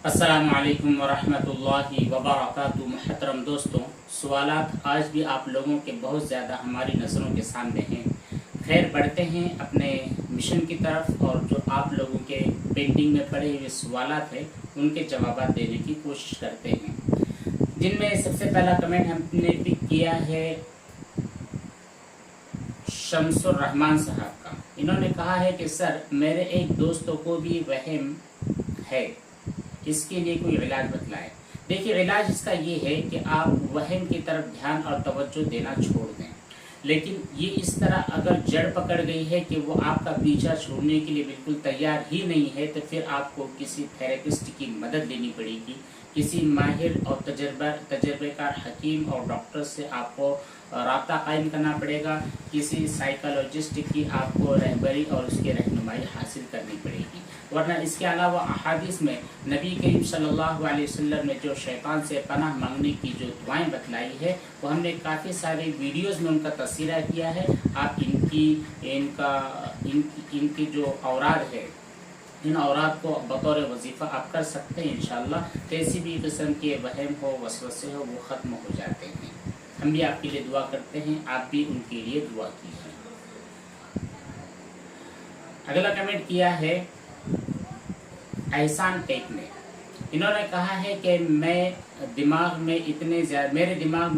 अस्सलामु अलैकुम वरहमतुल्लाहि वबरकातुहू। मुहतरम दोस्तों, सवालात आज भी आप लोगों के बहुत ज़्यादा हमारी नज़रों के सामने हैं। खैर बढ़ते हैं अपने मिशन की तरफ और जो आप लोगों के पेंडिंग में पड़े हुए सवालात हैं उनके जवाब देने की कोशिश करते हैं। जिनमें सबसे पहला कमेंट हमने पिक किया है शमसुर रहमान साहब का। इन्होंने कहा है कि सर मेरे एक दोस्तों को भी वहम है, इसके लिए कोई इलाज बतलाएं। देखिए, इलाज इसका ये है कि आप वहम की तरफ ध्यान और तवज्जो देना छोड़ दें। लेकिन ये इस तरह अगर जड़ पकड़ गई है कि वो आपका पीछा छोड़ने के लिए बिल्कुल तैयार ही नहीं है, तो फिर आपको किसी थेरेपिस्ट की मदद लेनी पड़ेगी। किसी माहिर और तजर्बेकार हकीम और डॉक्टर से आपको राब्ता कायम करना पड़ेगा। किसी साइकोलॉजिस्ट की आपको रहबरी और उसकी रहनुमाई हासिल करनी पड़ेगी। वरना इसके अलावा अहादीस में नबी करीम सल्लल्लाहु अलैहि वसल्लम ने जो शैतान से पनाह मांगने की जो दुआएं बतलाई है, वो हमने काफ़ी सारे वीडियोस में उनका तस्वीर किया है। आप इनकी जो औराद है, इन औरात को बतौर वजीफ़ा आप कर सकते हैं। इंशाअल्लाह कैसी भी किस्म के वहम हो, वसवसे हो, वो ख़त्म हो जाते हैं। हम भी आपके लिए दुआ करते हैं, आप भी उनके लिए दुआ कीजिए। अगला कमेंट किया है एहसान टेक ने। इन्होंने कहा है कि मेरे दिमाग में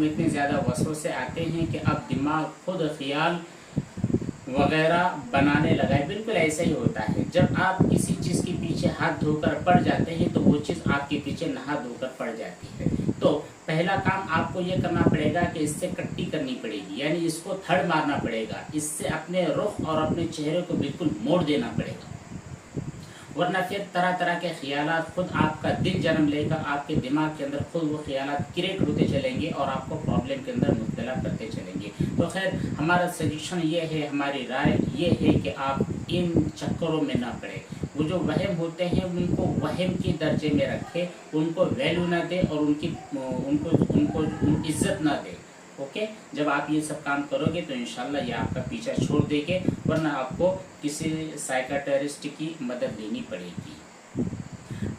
इतने ज़्यादा वसवसे आते हैं कि अब दिमाग खुद ख्याल वगैरह बनाने लगा है। बिल्कुल ऐसा ही होता है। जब आप किसी चीज़ के पीछे हाथ धोकर पड़ जाते हैं तो वो चीज़ आपके पीछे नहा धोकर पड़ जाती है। तो पहला काम आपको ये करना पड़ेगा कि इससे कट्टी करनी पड़ेगी, यानी इसको थड़ मारना पड़ेगा। इससे अपने रुख और अपने चेहरे को बिल्कुल मोड़ देना पड़ेगा। वरना फिर तरह तरह के ख्यालात खुद आपका दिल जन्म लेगा। आपके दिमाग के अंदर खुद वो ख्यालात क्रिएट होते चलेंगे और आपको प्रॉब्लम के अंदर मुब्तला करते चलेंगे। तो खैर हमारा सजेशन ये है, हमारी राय ये है कि आप इन चक्करों में ना पड़े। वो जो वहम होते हैं उनको वहम के दर्जे में रखें, उनको वैल्यू ना दे और उनको इज्जत ना दे। ओके, जब आप ये सब काम करोगे तो इंशाल्लाह ये आपका पीछा छोड़ देंगे, वरना आपको किसी साइकियाट्रिस्ट की मदद लेनी पड़ेगी।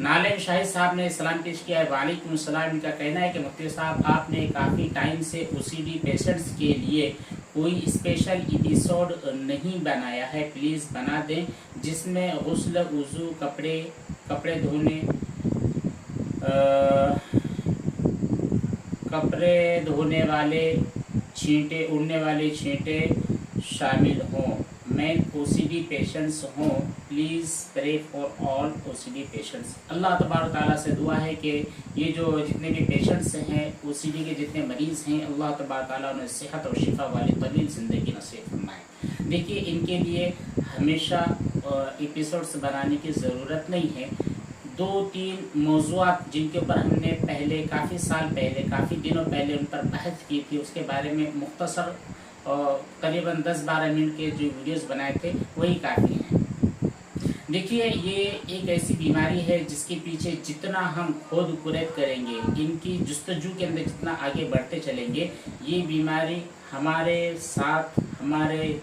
नालेम शाहिद साहब ने सलाम पेश किया है। वालेकुम सलाम। इनका कहना है कि मुफ्ती साहब आपने काफ़ी टाइम से ओसीडी पेशेंट्स के लिए कोई स्पेशल एपिसोड नहीं बनाया है, प्लीज़ बना दें, जिसमें गुस्ल, वज़ू, कपड़े धोने वाले छींटे, उड़ने वाले छींटे शामिल हों। मैं ओसीडी पेशेंट्स हों, please pray for all OCD patients. Allah तबारक ताला से दुआ है कि ये जो जितने भी पेशेंट्स हैं, ओसीडी के जितने मरीज़ हैं, अल्लाह तबारक ताला उन्हें सेहत और शिफा वाली तवील ज़िंदगी नसीब फरमाए। देखिए, इनके लिए हमेशा एपिसोड्स बनाने की ज़रूरत नहीं है। 2-3 मौज़ूआत जिनके ऊपर हमने पहले काफ़ी साल पहले, काफ़ी दिनों पहले उन पर बहस की थी, उसके बारे में मुख्तसर करीबन 10-12 मिनट के जो वीडियोस बनाए थे वही काफ़ी हैं। देखिए, ये एक ऐसी बीमारी है जिसके पीछे जितना हम खोद कुरैत करेंगे, इनकी जुस्तजू के अंदर जितना आगे बढ़ते चलेंगे, ये बीमारी हमारे साथ, हमारे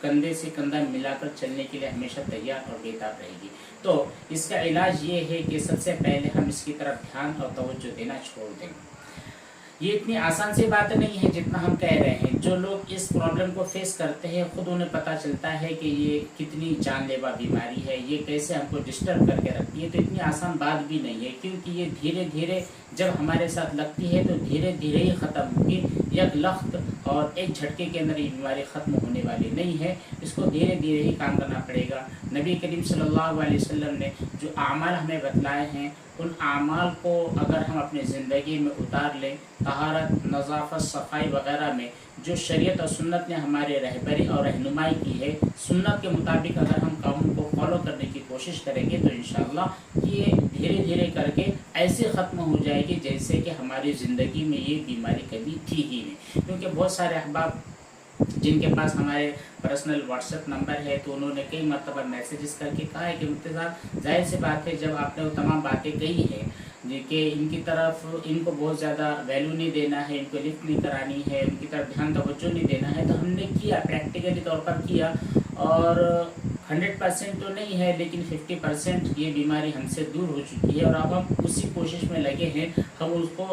कंधे से कंधा मिलाकर चलने के लिए हमेशा तैयार और बेताब रहेगी। तो इसका इलाज ये है कि सबसे पहले हम इसकी तरफ ध्यान और तवज्जो देना छोड़ दें। ये इतनी आसान सी बात नहीं है जितना हम कह रहे हैं। जो लोग इस प्रॉब्लम को फेस करते हैं खुद उन्हें पता चलता है कि ये कितनी जानलेवा बीमारी है, ये कैसे हमको डिस्टर्ब करके रखती है। तो इतनी आसान बात भी नहीं है, क्योंकि ये धीरे धीरे जब हमारे साथ लगती है तो धीरे धीरे ही ख़त्म होगी। एक लख्त और एक झटके के अंदर ये बीमारी ख़त्म होने वाली नहीं है। इसको धीरे धीरे ही काम करना पड़ेगा। नबी करीम सल्लल्लाहु अलैहि वसल्लम ने जो आमाल हमें बतलाए हैं, उन आमाल को अगर हम अपनी ज़िंदगी में उतार लें, तहारत, नज़ाफ़त, सफाई वगैरह में जो शरीयत और सुन्नत ने हमारे रहबरी और रहनुमाई की है, सुन्नत के मुताबिक अगर हम कामों को फॉलो करने की कोशिश करेंगे तो इंशाअल्लाह ये धीरे धीरे करके ऐसे ख़त्म हो जाएगी जैसे कि हमारी ज़िंदगी में ये बीमारी कभी थी ही नहीं। क्योंकि बहुत सारे अहबाब जिनके पास हमारे पर्सनल व्हाट्सएप नंबर है, तो उन्होंने कई मरतबा मैसेजेस करके कहा है कि मुफ्ती साहब जाहिर सी बात है, जब आपने वो तमाम बातें कही है कि इनकी तरफ इनको बहुत ज़्यादा वैल्यू नहीं देना है, इनको लिफ्ट नहीं करानी है, उनकी तरफ ध्यान तवज्जो नहीं देना है, तो हमने किया, प्रैक्टिकली तौर पर किया और 100% تو نہیں ہے لیکن 50% یہ بیماری ہم سے دور ہو چکی ہے، اور اب ہم اسی کوشش میں لگے ہیں ہم اس کو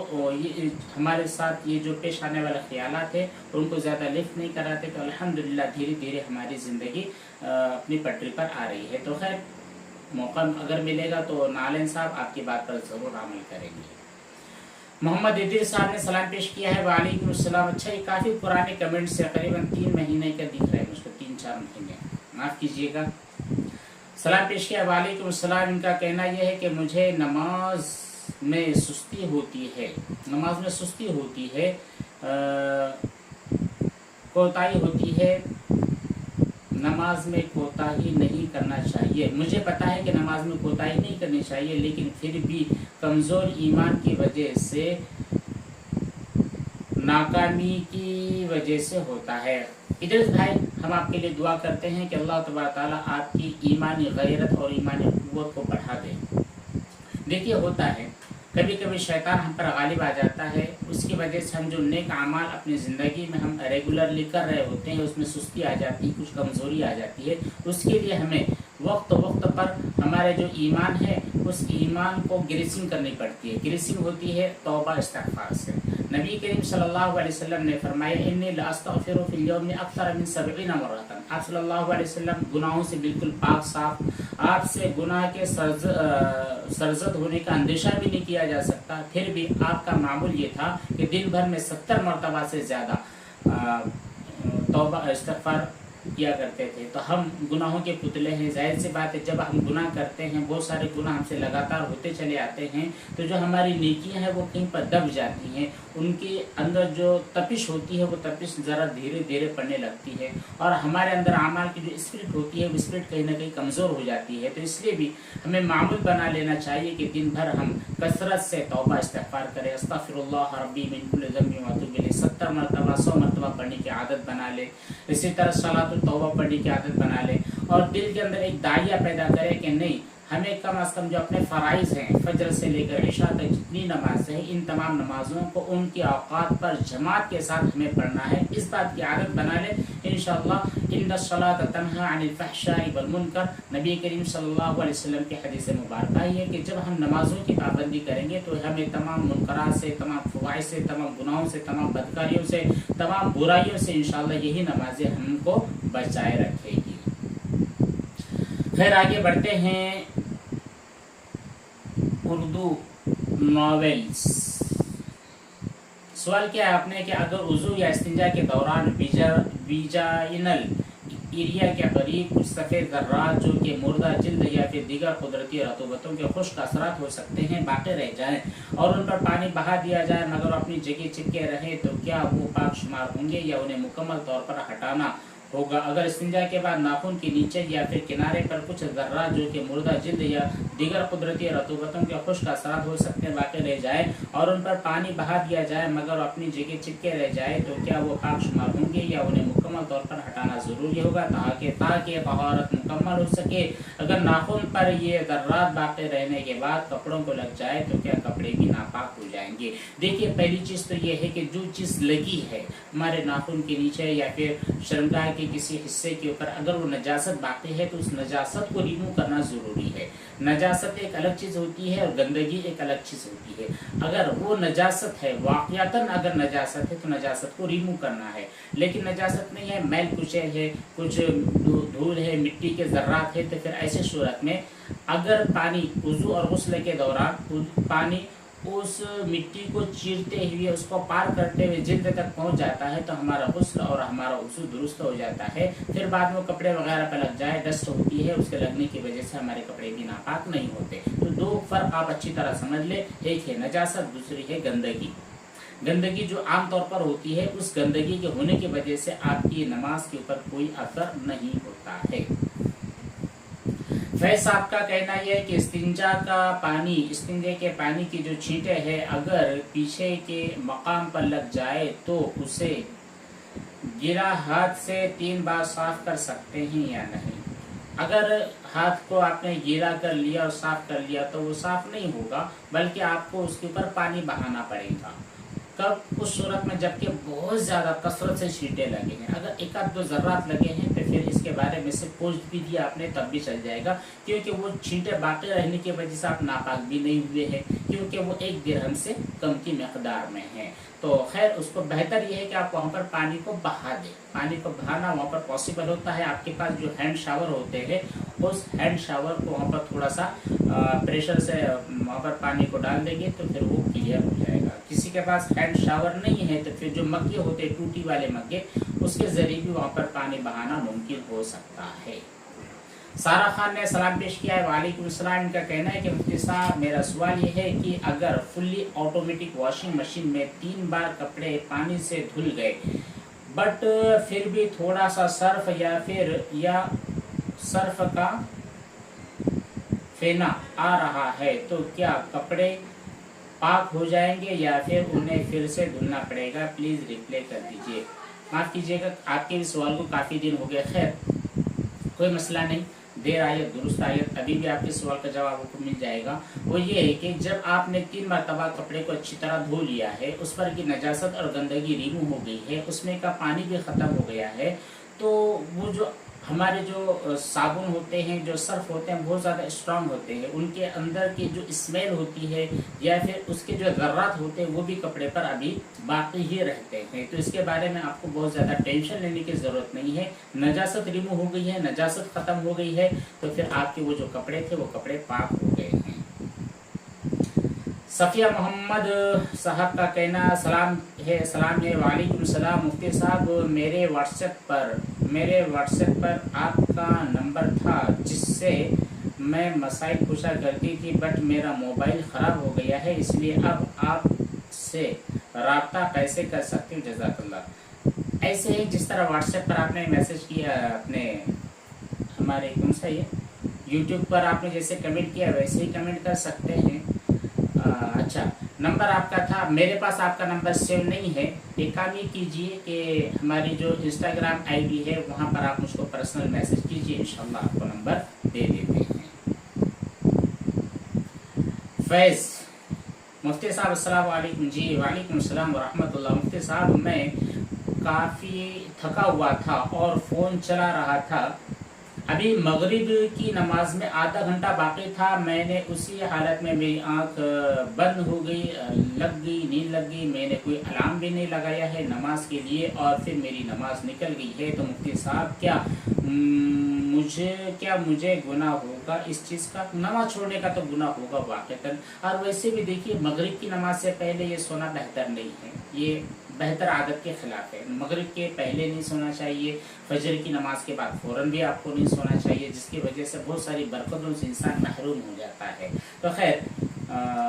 ہمارے ساتھ یہ جو پیش آنے والے خیالات ہیں ان کو زیادہ لفٹ نہیں کراتے، تو الحمدللہ دھیرے دھیرے ہماری زندگی اپنی پٹری پر آ رہی ہے۔ تو خیر موقع اگر ملے گا تو نالین صاحب آپ کی بات پر ضرور عمل کریں گے۔ محمد ادریس صاحب نے سلام پیش کیا ہے، وعلیکم السلام۔ اچھا یہ کافی پرانے کمنٹس ہے، قریباً 3 مہینے کا دکھ رہا ہے مجھ کو، 3-4 مہینے، معاف کیجیے گا۔ سلام پیش کیا، وعلیکم السلام۔ ان کا کہنا یہ ہے کہ مجھے نماز میں سستی ہوتی ہے، کوتاہی ہوتی ہے، نماز میں کوتاہی نہیں کرنا چاہیے۔ مجھے پتا ہے کہ نماز میں کوتاہی نہیں کرنی چاہیے، لیکن پھر بھی کمزور ایمان کی وجہ سے، ناکامی کی وجہ سے ہوتا ہے۔ ادریس بھائی ہم آپ کے لیے دعا کرتے ہیں کہ اللہ تبارک تعالیٰ آپ کی ایمانی غیرت اور ایمانی قوت کو بڑھا دے۔ دیکھیے ہوتا ہے کبھی کبھی شیطان ہم پر غالب آ جاتا ہے، اس کی وجہ سے ہم جو نیک اعمال اپنی زندگی میں ہم ریگولرلی کر رہے ہوتے ہیں اس میں سستی آ جاتی ہے، کچھ کمزوری آ جاتی ہے۔ اس کے لیے ہمیں وقت پر ہمارے جو ایمان ہے اس ایمان کو گریسنگ کرنی پڑتی ہے۔ گریسنگ ہوتی ہے توبہ استغفار سے۔ نبی کریم صلی اللہ علیہ وسلم نے فرمایا انی لاستغفر فی اليوم اکثر من 70 مرۃ۔ آپ صلی اللہ علیہ وسلم گناہوں سے بالکل پاک صاف، آپ سے گناہ کے سرزد ہونے کا اندیشہ بھی نہیں کیا جا سکتا، پھر بھی آپ کا معمول یہ تھا کہ دن بھر میں 70 مرتبہ سے زیادہ توبہ استغفار کیا کرتے تھے۔ تو ہم گناہوں کے پتلے ہیں، ظاہر سی بات ہے جب ہم گناہ کرتے ہیں، بہت سارے گناہ ہم سے لگاتار ہوتے چلے آتے ہیں، تو جو ہماری نیکیاں ہیں وہ کہیں پر دب جاتی ہیں، ان کے اندر جو تپش ہوتی ہے وہ تپش ذرا دھیرے دھیرے پڑنے لگتی ہے، اور ہمارے اندر اعمال کی جو اسپرٹ ہوتی ہے وہ اسپرٹ کہیں نہ کہیں کمزور ہو جاتی ہے۔ تو اس لیے بھی ہمیں معمول بنا لینا چاہیے کہ دن بھر ہم کثرت سے توبہ استغفار کریں، استغفر اللہ ربی من کل ذنب واتوب الیہ 70 مرتبہ 100 مرتبہ پڑھنے کی عادت بنا لے۔ اسی طرح صلاۃ التوبہ پڑھنے کی عادت بنا لے، اور دل کے اندر ایک داعیہ پیدا کرے کہ نہیں، ہمیں کم از کم جو اپنے فرائض ہیں فجر سے لے کر عشاء تک جتنی نمازیں ہیں ان تمام نمازوں کو ان کے اوقات پر جماعت کے ساتھ ہمیں پڑھنا ہے، اس بات کی عادت بنا لے انشاءاللہ۔ ان الصلاۃ تنہی عن الفحشاء والمنکر، نبی کریم صلی اللہ علیہ وسلم کی حدیث مبارکہ ہے کہ جب ہم نمازوں کی پابندی کریں گے تو ہمیں تمام منکرات سے، تمام فواحش سے، تمام گناہوں سے، تمام بدکاریوں سے، تمام برائیوں سے انشاءاللہ یہی نمازیں ہم کو بچائے رکھے گی۔ خیر آگے بڑھتے ہیں۔ اردو ناولز، سوال کیا ہے آپ نے کہ اگر وضو یا استنجا کے دوران ویجائنل ایریا کے قریب کچھ سفید ذرات جو کہ مردہ جلد یا پھر دیگر قدرتی رطوبتوں کے خشک اثرات ہو سکتے ہیں باقی رہ جائیں اور ان پر پانی بہا دیا جائے مگر اپنی جگہ چپکے رہیں، تو کیا وہ پاک شمار ہوں گے یا انہیں مکمل طور پر ہٹانا ہوگا؟ اگر استنجا کے بعد ناخن کے نیچے یا پھر کنارے پر کچھ ذرات جو کہ مردہ جلد یا دیگر قدرتی رطوبتوں کے خشک اثرات ہو سکتے ہیں باقی رہ جائے اور ان پر پانی بہا دیا جائے مگر اپنی جگہ چپکے رہ جائے، تو کیا وہ پاک شمار ہوں گے یا انہیں مکمل طور پر ہٹانا ضروری ہوگا تاکہ طہارت مکمل ہو سکے؟ اگر ناخن پر یہ ذرات باقی رہنے کے بعد کپڑوں کو لگ جائے تو کیا کپڑے بھی ناپاک ہو جائیں گے؟ دیکھیے پہلی چیز تو یہ ہے کہ جو چیز لگی ہے ہمارے ناخن کے نیچے یا پھر شرمگاہ کے کسی حصے کے اوپر اگر وہ نجاست باقی ہے تو اس نجاست کو ریموو کرنا ضروری ہے۔ نجاست ایک الگ چیز ہوتی ہے اور گندگی ایک الگ چیز ہوتی ہے۔ اگر وہ نجاست ہے، واقعتاً اگر نجاست ہے تو نجاست کو ریموو کرنا ہے، لیکن نجاست نہیں ہے، میل کچیل ہے، کچھ دھول ہے، مٹی کے ذرات ہے، تو پھر ایسے صورت میں اگر پانی وضو اور غسل کے دوران پانی اس مٹی کو چیرتے ہوئے اس کو پار کرتے ہوئے جلد تک پہنچ جاتا ہے تو ہمارا غسل اور ہمارا وضو درست ہو جاتا ہے۔ پھر بعد میں کپڑے وغیرہ پہ لگ جائے، ڈسٹ ہوتی ہے، اس کے لگنے کی وجہ سے ہمارے کپڑے بھی ناپاک نہیں ہوتے۔ تو دو فرق آپ اچھی طرح سمجھ لیں، ایک ہے نجاست، دوسری ہے گندگی۔ گندگی جو عام طور پر ہوتی ہے اس گندگی کے ہونے کی وجہ سے آپ کی نماز کے اوپر کوئی اثر نہیں ہوتا ہے۔ فیض صاحب کا کہنا یہ ہے کہ استنجے کے پانی کی جو چھینٹے ہیں اگر پیچھے کے مقام پر لگ جائے تو اسے گیلا ہاتھ سے 3 بار صاف کر سکتے ہیں یا نہیں؟ اگر ہاتھ کو آپ نے گیلا کر لیا اور صاف کر لیا تو وہ صاف نہیں ہوگا، بلکہ آپ کو اس کے اوپر پانی بہانا پڑے گا۔ کب؟ اس صورت میں جبکہ بہت زیادہ کثرت سے چھینٹے لگے ہیں۔ اگر 1-2 ذرات لگے ہیں تو پھر फिर इसके बारे में से पोस्ट भी दिया आपने तब भी चल जाएगा, क्योंकि वो छींटे बाकी रहने की वजह से आप नापाक भी नहीं हुए हैं, क्योंकि वो 1 दिरहम से कम की मकदार में है। तो खैर उसको बेहतर ये है कि आप वहाँ पर पानी को बहा दें। पानी को बहाना वहाँ पर पॉसिबल होता है, आपके पास जो हैंड शावर होते हैं उस हैंड शावर को वहाँ पर थोड़ा सा प्रेशर से वहाँ पर पानी को डाल देंगे तो फिर वो क्लियर हो जाएगा। किसी के पास हैंड शावर नहीं है तो फिर जो मग्गे होते हैं टूटी वाले मग्गे, उसके ज़रिए भी वहाँ पर पानी बहाना मुमकिन हो सकता है। सारा खान ने सलाम पेश किया है, वालेकुम सलाम। इनका कहना है कि मुफ्ती साहब मेरा सवाल ये है कि अगर फुल्ली ऑटोमेटिक वॉशिंग मशीन में 3 बार कपड़े पानी से धुल गए बट फिर भी थोड़ा सा सर्फ या सर्फ का फेना आ रहा है तो क्या कपड़े पाक हो जाएंगे या फिर उन्हें फिर से धुलना पड़ेगा? प्लीज़ रिप्लाई कर दीजिए। माफ़ कीजिएगा, आपके इस सवाल को काफ़ी दिन हो गए। खैर कोई मसला नहीं, देर आयत दुरुस्त आयत, अभी भी आपके सवाल का जवाब आपको मिल जाएगा। वो ये है कि जब आपने 3 मरतबा कपड़े को अच्छी तरह धो लिया है, उस पर की नजासत और गंदगी रिमूव हो गई है, उसमें का पानी भी ख़त्म हो गया है, तो वो जो हमारे जो साबुन होते हैं, जो सर्फ होते हैं, बहुत ज़्यादा स्ट्रांग होते हैं, उनके अंदर की जो स्मेल होती है या फिर उसके जो ज़र्रात होते हैं वो भी कपड़े पर अभी बाकी ही रहते हैं। तो इसके बारे में आपको बहुत ज़्यादा टेंशन लेने की ज़रूरत नहीं है। नजासत रिमूव हो गई है, नजासत ख़त्म हो गई है, तो फिर आपके वो जो कपड़े थे वो कपड़े पाक हो गए हैं। सफ़िया मोहम्मद साहब का कहना सलाम है, वालेकुम सलाम। मुफ्ती साहब मेरे व्हाट्सएप पर आपका नंबर था जिससे मैं मसाइल पूछा करती थी, बट मेरा मोबाइल ख़राब हो गया है, इसलिए अब आपसे रब्ता कैसे कर सकती हूँ? जज़ाकल्लाह। ऐसे ही जिस तरह व्हाट्सएप पर आपने मैसेज किया, अपने हमारे कौन सा ये यूट्यूब पर आपने जैसे कमेंट किया वैसे ही कमेंट कर सकते हैं। अच्छा, नंबर आपका था, मेरे पास आपका नंबर सेव नहीं है। एक काम ये कीजिए कि हमारी जो इंस्टाग्राम आईडी है वहाँ पर आप मुझको पर्सनल मैसेज कीजिए, इंशाल्लाह आपको नंबर दे देते हैं। फैज़ मुफ्ती साहब अस्सलाम वालेकुम। जी वालेकुम अस्सलाम व रहमतुल्लाह। मुफ्ती साहब मैं काफ़ी थका हुआ था और फ़ोन चला रहा था, अभी मगरिब की नमाज में आधा घंटा बाकी था, मैंने उसी हालत में मेरी आंख बंद हो गई, नींद लग गई, मैंने कोई अलार्म भी नहीं लगाया है नमाज के लिए और फिर मेरी नमाज निकल गई है। तो मुफ्ती साहब क्या मुझे गुनाह होगा इस चीज़ का? नमाज छोड़ने का तो गुनाह होगा वाक़तन। और वैसे भी देखिए मगरिब की नमाज से पहले ये सोना बेहतर नहीं है, ये बेहतर आदत के खिलाफ है। मगरिब के पहले नहीं सोना चाहिए, फजर की नमाज के बाद फ़ौरन भी आपको नहीं सोना चाहिए, जिसकी वजह से बहुत सारी बरकतों से इंसान महरूम हो जाता है। तो खैर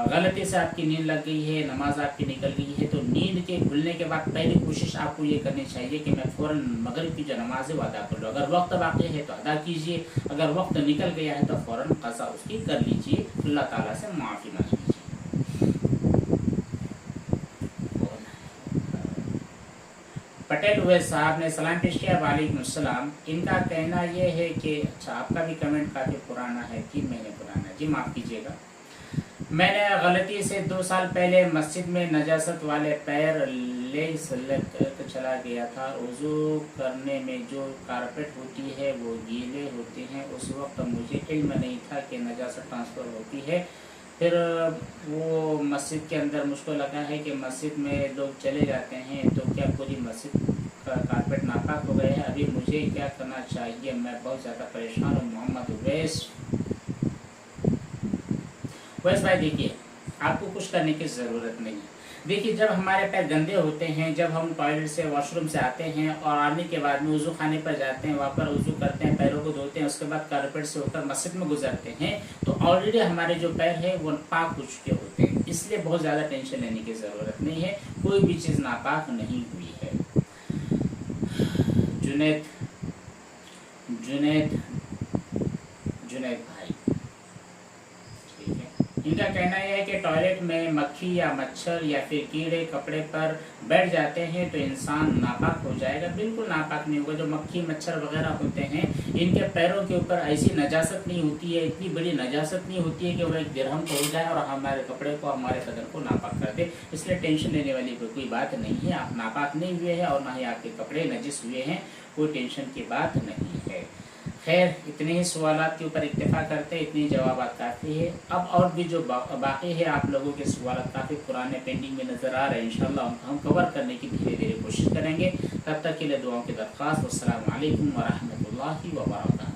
गलती से आपकी नींद लग गई है, नमाज आपकी निकल गई है, तो नींद के खुलने के बाद पहली कोशिश आपको ये करनी चाहिए कि मैं फ़ौरन मगरिब की जो नमाज है वो अदा कर लूँ। अगर वक्त बाकी है तो अदा कीजिए, अगर वक्त निकल गया है तो फ़ौरन क़ज़ा उसकी कर लीजिए, अल्लाह ताला से माफ़ी मांग लीजिए। पटेल हुए साहब ने सलाम पेश किया, वालेकुम सलाम। इनका कहना ये है कि अच्छा आपका भी कमेंट काफ़ी पुराना है, 3 महीने पुराना है। जी माफ़ कीजिएगा, मैंने गलती से 2 साल पहले मस्जिद में नजासत वाले पैर ले कर चला गया था। वज़ू करने में जो कारपेट होती है वो गीले होते हैं, उस वक्त मुझे इल्म नहीं था कि नजासत ट्रांसफ़र होती है। फिर वो मस्जिद के अंदर मुझको लगा है कि मस्जिद में लोग चले जाते हैं तो क्या पूरी मस्जिद का कारपेट नापाक हो गया है? अभी मुझे क्या करना चाहिए? मैं बहुत ज़्यादा परेशान हूँ। मोहम्मद वैस भाई देखिए, आपको कुछ करने की ज़रूरत नहीं है। देखिए जब हमारे पैर गंदे होते हैं, जब हम टॉयलेट से वॉशरूम से आते हैं और आने के बाद में वज़ू खाने पर जाते हैं, वहाँ पर वज़ू करते हैं, पैरों को धोते हैं, उसके बाद कारपेट से होकर मस्जिद में गुजरते हैं, तो ऑलरेडी हमारे जो पैर है वो पाक हो चुके होते हैं, इसलिए बहुत ज़्यादा टेंशन लेने की ज़रूरत नहीं है, कोई भी चीज़ नापाक नहीं हुई है। जुनैद भाई, ठीक है, इनका कहना यह है कि टॉयलेट में मक्खी या मच्छर या फिर कीड़े कपड़े पर बैठ जाते हैं तो इंसान नापाक हो जाएगा। बिल्कुल नापाक नहीं होगा। जो मक्खी मच्छर वगैरह होते हैं इनके पैरों के ऊपर ऐसी नजासत नहीं होती है, इतनी बड़ी नजासत नहीं होती है कि वह एक दिरहम को हो जाए और हमारे कपड़े को हमारे बदन को नापाक कर दे। इसलिए टेंशन लेने वाली कोई बात नहीं है। आप नापाक नहीं हुए हैं और ना ही आपके कपड़े नजिस हुए हैं, कोई टेंशन की बात नहीं है। खैर इतने ही सवालात के ऊपर इत्तेफा करते हैं, इतनी जवाबात काफ़ी है। अब और भी जो बाकी है आप लोगों के सवालात काफ़ी पुराने पेंडिंग में नज़र आ रहे हैं, इंशाल्लाह हम कवर करने की धीरे धीरे कोशिश करेंगे। तब तक के लिए दुआओं की दरख्वास्त। अस्सलामु अलैकुम व रहमतुल्लाहि व बरकातहू।